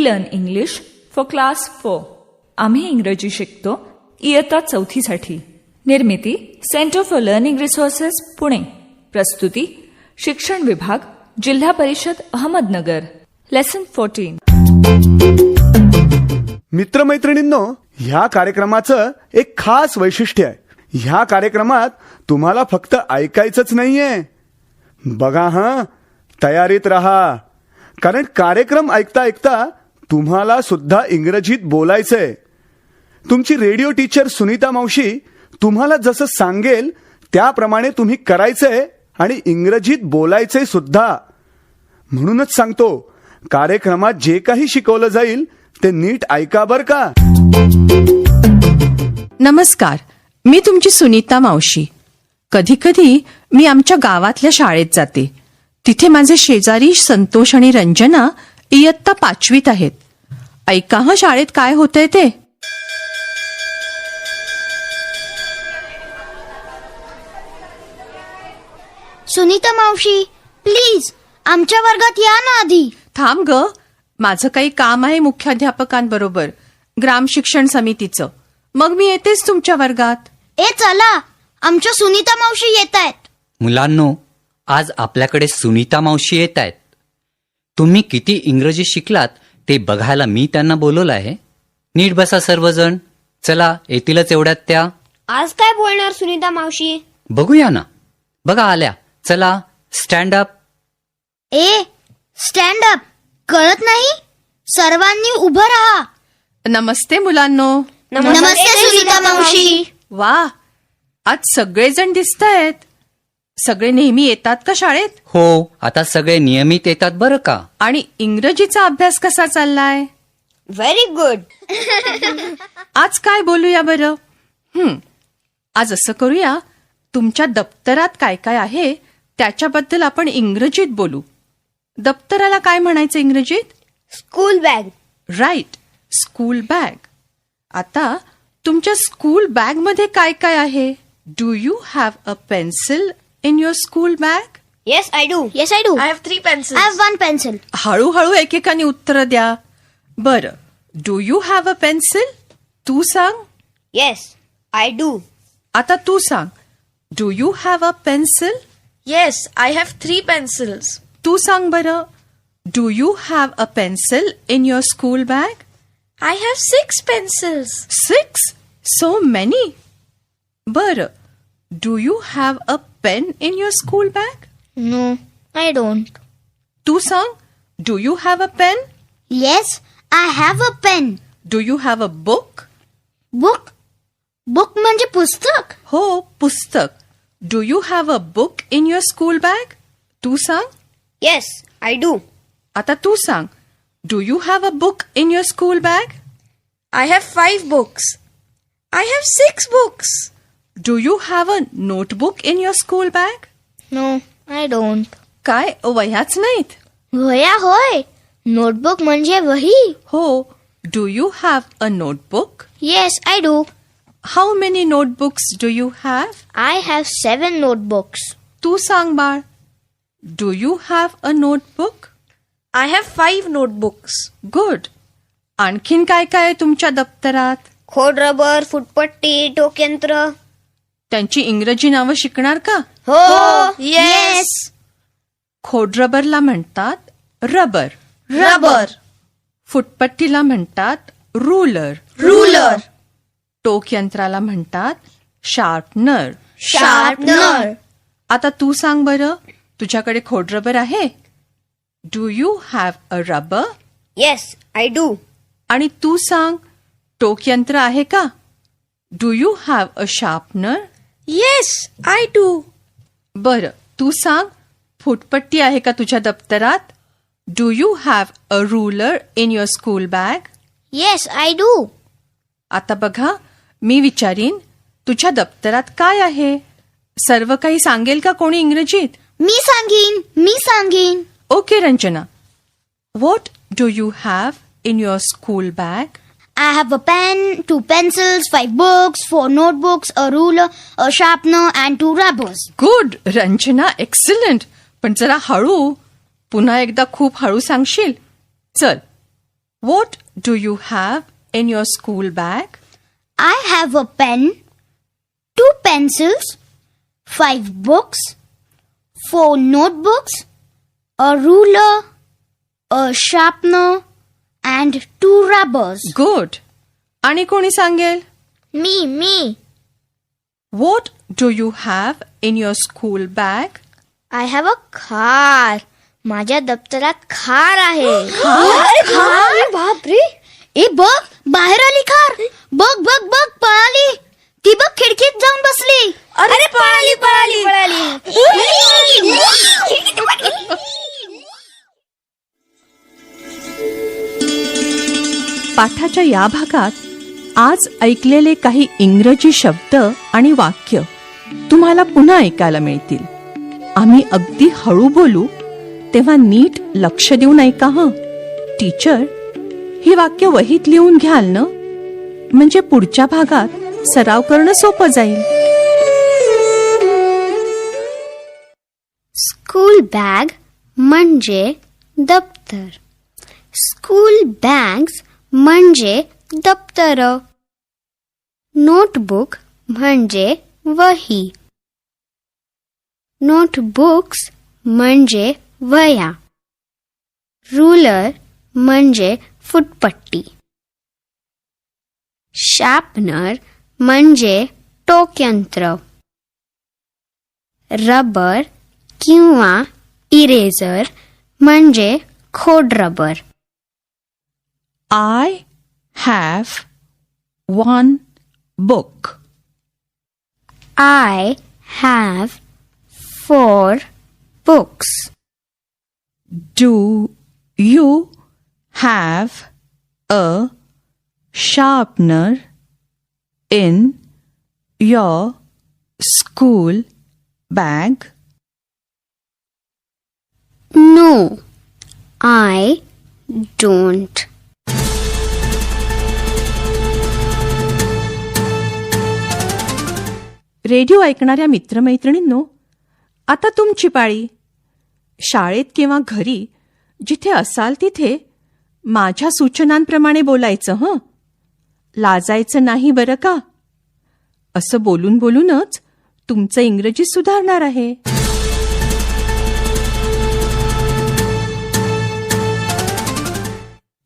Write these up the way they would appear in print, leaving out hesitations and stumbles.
Learn English for class 4. आम्ही इंग्रजी शिकतो इयत्ता 4साठी. निर्मिती centre for learning resources Pune. प्रस्तुती शिक्षण विभाग, जिल्हा परिषद अहमदनगर. लेसन 14. मित्रमैत्रिणींनो, ह्या कार्यक्रमाचं एक खास वैशिष्ट्य आहे. ह्या कार्यक्रमात तुम्हाला फक्त ऐकायचंच नाहीये. बघा हां, तयारीत राहा, कारण कार्यक्रम ऐकता ऐकता तुम्हाला सुद्धा इंग्रजीत बोलायचंय. तुमची रेडिओ टीचर सुनीता मावशी तुम्हाला जसं सांगेल त्याप्रमाणे तुम्ही करायचंय आणि इंग्रजीत बोलायचंय सुद्धा. म्हणूनच सांगतो, कार्यक्रमात जे काही शिकवलं जाईल ते नीट ऐका बर का. नमस्कार, मी तुमची सुनीता मावशी. कधी कधी मी आमच्या गावातल्या शाळेत जाते. तिथे माझे शेजारी संतोष आणि रंजना इयत्ता 5वीत आहेत. ऐका हं शाळेत काय होतंय ते. सुनीता मावशी, प्लीज आमच्या वर्गात या ना आधी. थांब ग, माझं काही काम आहे मुख्याध्यापकांबरोबर, ग्राम शिक्षण समितीचं. मग मी येतेच तुमच्या वर्गात. ए चला, आमच्या सुनीता मावशी येत आहेत. मुलांनो, आज आपल्याकडे सुनीता मावशी येत आहेत. तुम्ही किती इंग्रजी शिकलात ते बघायला मी त्यांना बोलवलं आहे. नीट बसा सर्वजण. चला, येतीलच एवढ्यात त्या. आज काय बोलणार सुनीता मावशी? बघूया ना. बघा आल्या. चला, स्टँड अप. ए स्टँड अप कळत नाही? सर्वांनी उभं राहा. नमस्ते मुलांनो. नमस्ते सुनीता मावशी. वा, आज सगळेजण दिसतायत. सगळे नेहमी येतात का शाळेत? हो, आता सगळे नियमित येतात बरं का. आणि इंग्रजीचा अभ्यास कसा चाललाय? Very good. आज काय बोलूया बरं? आज असं करूया, तुमच्या दप्तरात काय काय आहे त्याच्याबद्दल आपण इंग्रजीत बोलू. दप्तराला काय म्हणायचं इंग्रजीत? School bag. Right, school bag. आता तुमच्या स्कूल बॅग मध्ये काय काय आहे? Do you have a pencil in your school bag? Yes I do. Yes I do. I have 3 pencils. I have 1 pencil. हळूहळू एकेकाने उत्तर द्या. बरं, do you have a pencil? तू सांग. Yes I do. आता तू सांग. Do you have a pencil? Yes, I have 3 pencils. तू सांग बरं. Do you have a pencil in your school bag? I have 6 pencils. 6? So many. बरं, do you have a pen in your school bag? No I don't. तू सांग. Do you have a pen? Yes I have a pen. Do you have a book? Book? Book म्हणजे पुस्तक? हो, पुस्तक. Do you have a book in your school bag? तू सांग. Yes I do. आता तू सांग. Do you have a book in your school bag? I have 5 books. I have 6 books. Do you have a notebook in your school bag? No I don't. काय वह्याच नाहीत? वह्या होय. नोटबुक म्हणजे वही. हो. Do you have a notebook? Yes I do. How many notebooks do you have? I have 7 notebooks. तू सांग बाळ. Do you have a notebook? I have 5 notebooks. Good. आणखीन काय काय आहे तुमच्या दप्तरात? खोडरबर, फुटपट्टी, टोकयंत्र. त्यांची इंग्रजी नावं शिकणार का? हो. Yes. खोडरबरला म्हणतात रबर. Rubber. फुटपट्टीला म्हणतात रूलर. Ruler. टोक यंत्राला म्हणतात शार्पनर. Sharpener. आता तू सांग बरं, तुझ्याकडे खोडरबर आहे? Do you have a rubber? Yes I do. आणि तू सांग, टोक यंत्र आहे का? Do you have a sharpener? Yes, I do. बरं, तू सांग, फुटपट्टी आहे का तुझ्या दप्तरात? Do you have a ruler in your school bag? Yes I do. आता बघा, मी विचारीन, तुझ्या दप्तरात काय आहे? सर्व काही सांगेल का कोणी इंग्रजीत? मी सांगीन. Okay Ranjana. What do you have in your school bag? I have a pen, 2 pencils, 5 books, 4 notebooks, a ruler, a sharpener and 2 rubbers. Good Ranjana, excellent. पण जरा हळू, पुन्हा एकदा खूप हळू सांगशील? चल. What do you have in your school bag? I have a pen, 2 pencils, 5 books, 4 notebooks, a ruler, a sharpener, and 2 rubbers. Good. आणि कोणी सांगेल? Me. What do you have in your school bag? I have a car. माझ्या दप्तरात car आहे. अरे बापरे! ए बघ, बाहेर आली कार. बघ पळाली. ती बघ खिडकीत जाऊन बसली. अरे पळाली. पाठाच्या या भागात आज ऐकलेले काही इंग्रजी शब्द आणि वाक्य तुम्हाला पुन्हा ऐकायला मिळतील. आम्ही अगदी हळू बोलू तेव्हा नीट लक्ष देऊन ऐका हं. टीचर, ही वाक्य वहीत लिहून घ्याल ना, म्हणजे पुढच्या भागात सराव करणं सोपं जाईल. स्कूल बॅग म्हणजे दप्तर. स्कूल बॅग्स म्हणजे दप्तर. नोटबुक म्हणजे वही. नोटबुक्स म्हणजे वह्या. रुलर म्हणजे फुटपट्टी. शार्पनर म्हणजे टोकयंत्र. रबर किंवा इरेझर म्हणजे खोडरबर. I have 1 book. I have 4 books. Do you have a sharpener in your school bag? No, I don't. Radio ऐकणाऱ्या मित्रमैत्रिणींनो, आता तुमची पाळी. शाळेत किंवा घरी जिथे असाल तिथे माझ्या सूचनांप्रमाणे बोलायचं हं. लाजायचं नाही बरं का. असं बोलून बोलूनच तुमचं इंग्रजी सुधारणार आहे.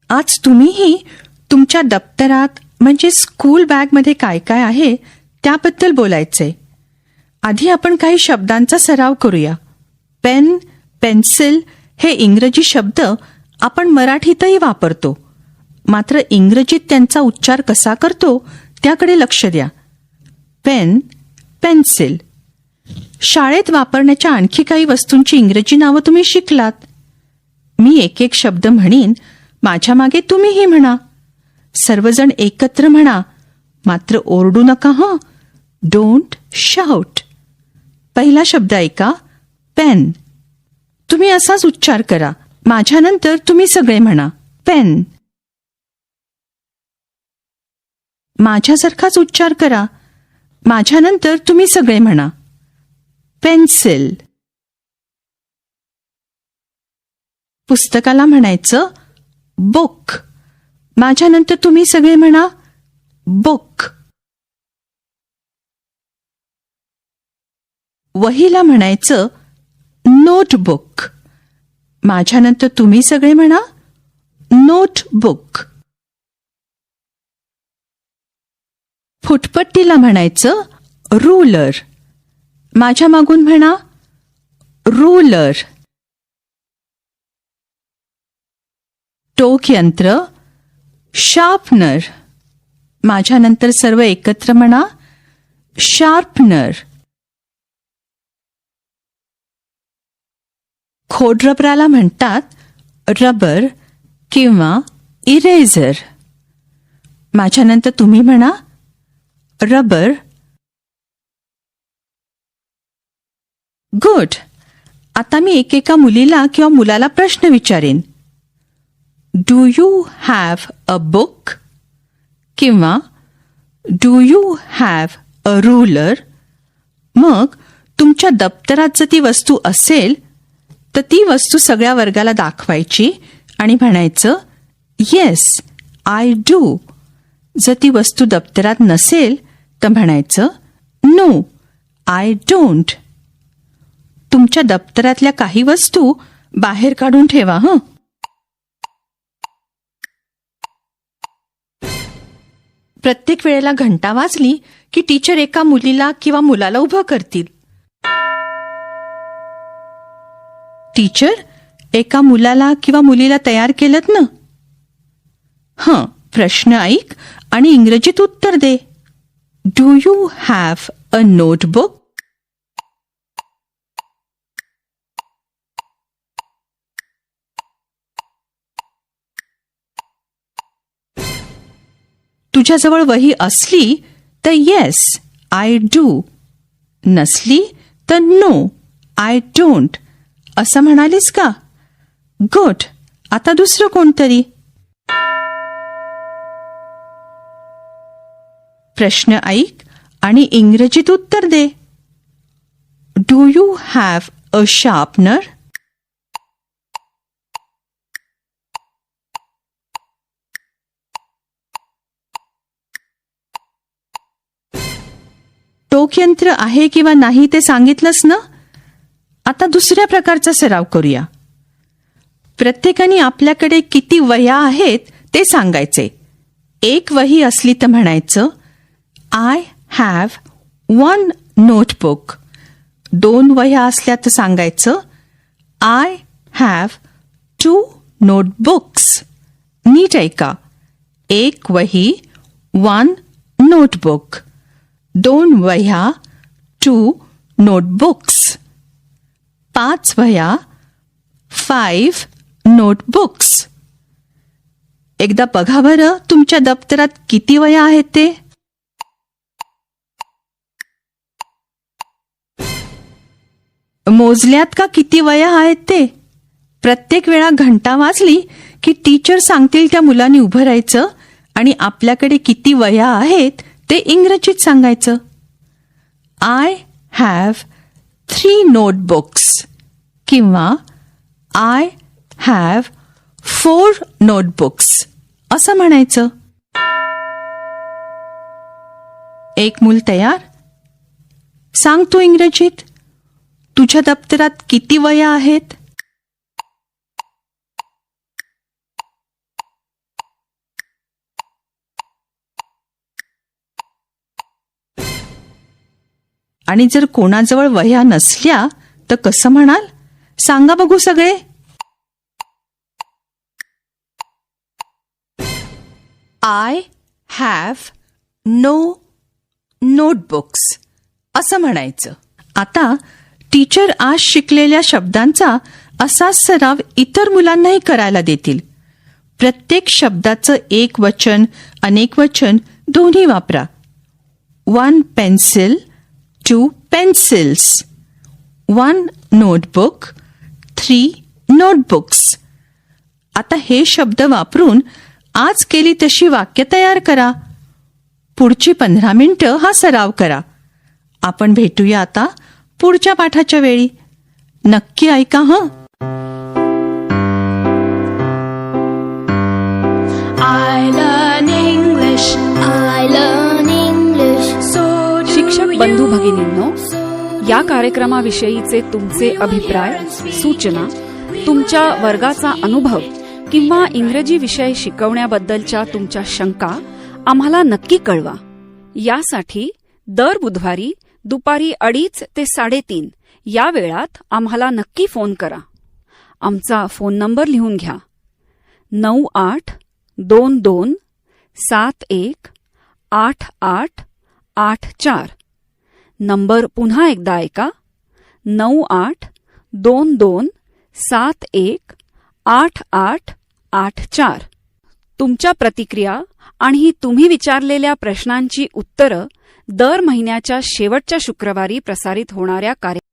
आज तुम्हीही तुमच्या दप्तरात म्हणजे स्कूल बॅगमध्ये काय काय आहे त्याबद्दल बोलायचंय. आधी आपण काही शब्दांचा सराव करूया. पेन, पेन्सिल हे इंग्रजी शब्द आपण मराठीतही वापरतो, मात्र इंग्रजीत त्यांचा उच्चार कसा करतो त्याकडे लक्ष द्या. Pen, pencil. शाळेत वापरण्याच्या आणखी काही वस्तूंची इंग्रजी नावं तुम्ही शिकलात. मी एक एक शब्द म्हणीन, माझ्या मागे तुम्हीही म्हणा. सर्वजण एकत्र म्हणा, मात्र ओरडू नका हं. Don't shout. पहिला शब्द ऐका, पेन. तुम्ही असाच उच्चार करा. माझ्यानंतर तुम्ही सगळे म्हणा, पेन. माझ्यासारखाच उच्चार करा. माझ्यानंतर तुम्ही सगळे म्हणा, पेन्सिल. पुस्तकाला म्हणायचं बुक. माझ्यानंतर तुम्ही सगळे म्हणा, बुक. वहीला म्हणायचं नोटबुक. माझ्यानंतर तुम्ही सगळे म्हणा, नोटबुक. फुटपट्टीला म्हणायचं रुलर. माझ्या मागून म्हणा, रुलर. टोकयंत्र शार्पनर. माझ्यानंतर सर्व एकत्र म्हणा, शार्पनर. खोडरबराला म्हणतात रबर किंवा इरेझर. माझ्यानंतर तुम्ही म्हणा, रबर. गुड. आता मी एकेका मुलीला किंवा मुलाला प्रश्न विचारेन. Do you have a book? किंवा do you have a ruler? मग तुमच्या दप्तरात जर ती वस्तू असेल तर ती वस्तू सगळ्या वर्गाला दाखवायची आणि म्हणायचं, येस, आय डू. जर ती वस्तू दप्तरात नसेल तर म्हणायचं नो, आय डोंट. तुमच्या दप्तरातल्या काही वस्तू बाहेर काढून ठेवा हं. प्रत्येक वेळेला घंटा वाजली की टीचर एका मुलीला किंवा मुलाला उभं करतील. टीचर, एका मुलाला किंवा मुलीला तयार केलं ना? हं, प्रश्न ऐक आणि इंग्रजीत उत्तर दे. Do you have a notebook? तुझ्याजवळ वही असली तर येस, आय डू. नसली तर नो, आय डोंट असं म्हणालीस का? गुड. आता दुसरं कोणतरी. प्रश्न ऐक आणि इंग्रजीत उत्तर दे. Do you have a sharpener? टोकयंत्र आहे किंवा नाही ते सांगितलंस ना? आता दुसऱ्या प्रकारचा सराव करूया. प्रत्येकाने आपल्याकडे किती वह्या आहेत ते सांगायचे. एक वही असली तर म्हणायचं आय हॅव 1 नोटबुक. 2 वह्या असल्या तर सांगायचं आय हॅव 2 नोटबुक्स. नीट ऐका. 1 वही 1 नोटबुक. 2 वह्या 2 नोटबुक्स. 5 वह्या 5 नोटबुक्स. एकदा बघा बरं तुमच्या दप्तरात किती वह्या आहेत ते. मोजल्यात का किती वह्या आहेत ते? प्रत्येक वेळा घंटा वाजली की टीचर सांगतील त्या मुलांनी उभं राहायचं आणि आपल्याकडे किती वह्या आहेत ते इंग्रजीत सांगायचं. आय हॅव 3 नोटबुक्स किंवा आय हॅव 4 नोटबुक्स असं म्हणायचं. एक मूल तयार? सांग तू इंग्रजीत. तुझ्या दप्तरात किती वह्या आहेत? आणि जर कोणाजवळ वह्या नसल्या तर कसं म्हणाल? सांगा बघू सगळे. आय हॅव नो नोटबुक्स असं म्हणायचं. आता टीचर आज शिकलेल्या शब्दांचा असाच सराव इतर मुलांनाही करायला देतील. प्रत्येक शब्दाचं एक वचन, अनेक वचन दोन्ही वापरा. 1 पेन्सिल, 2 pencils, 1 notebook, 3 notebooks. आता हे शब्द वापरून आज केली तशी वाक्य तयार करा. पुढची 15 मिनिटं हा सराव करा. आपण भेटूया आता पुढच्या पाठाच्या वेळी. नक्की ऐका हं. I learn English. I learn English. शिक्षक बंधू भगिनींनो, या कार्यक्रमाविषयीचे तुमचे अभिप्राय, सूचना, तुमच्या वर्गाचा अनुभव किंवा इंग्रजी विषय शिकवण्याबद्दलच्या तुमच्या शंका आम्हाला नक्की कळवा. यासाठी दर बुधवारी दुपारी 2:30 ते 3:30 या वेळात आम्हाला नक्की फोन करा. आमचा फोन नंबर लिहून घ्या. 9822718884. नंबर पुन्हा एकदा ऐका. 9822718884. तुमच्या प्रतिक्रिया आणि तुम्ही विचारलेल्या प्रश्नांची उत्तरं दर महिन्याच्या शेवटच्या शुक्रवारी प्रसारित होणाऱ्या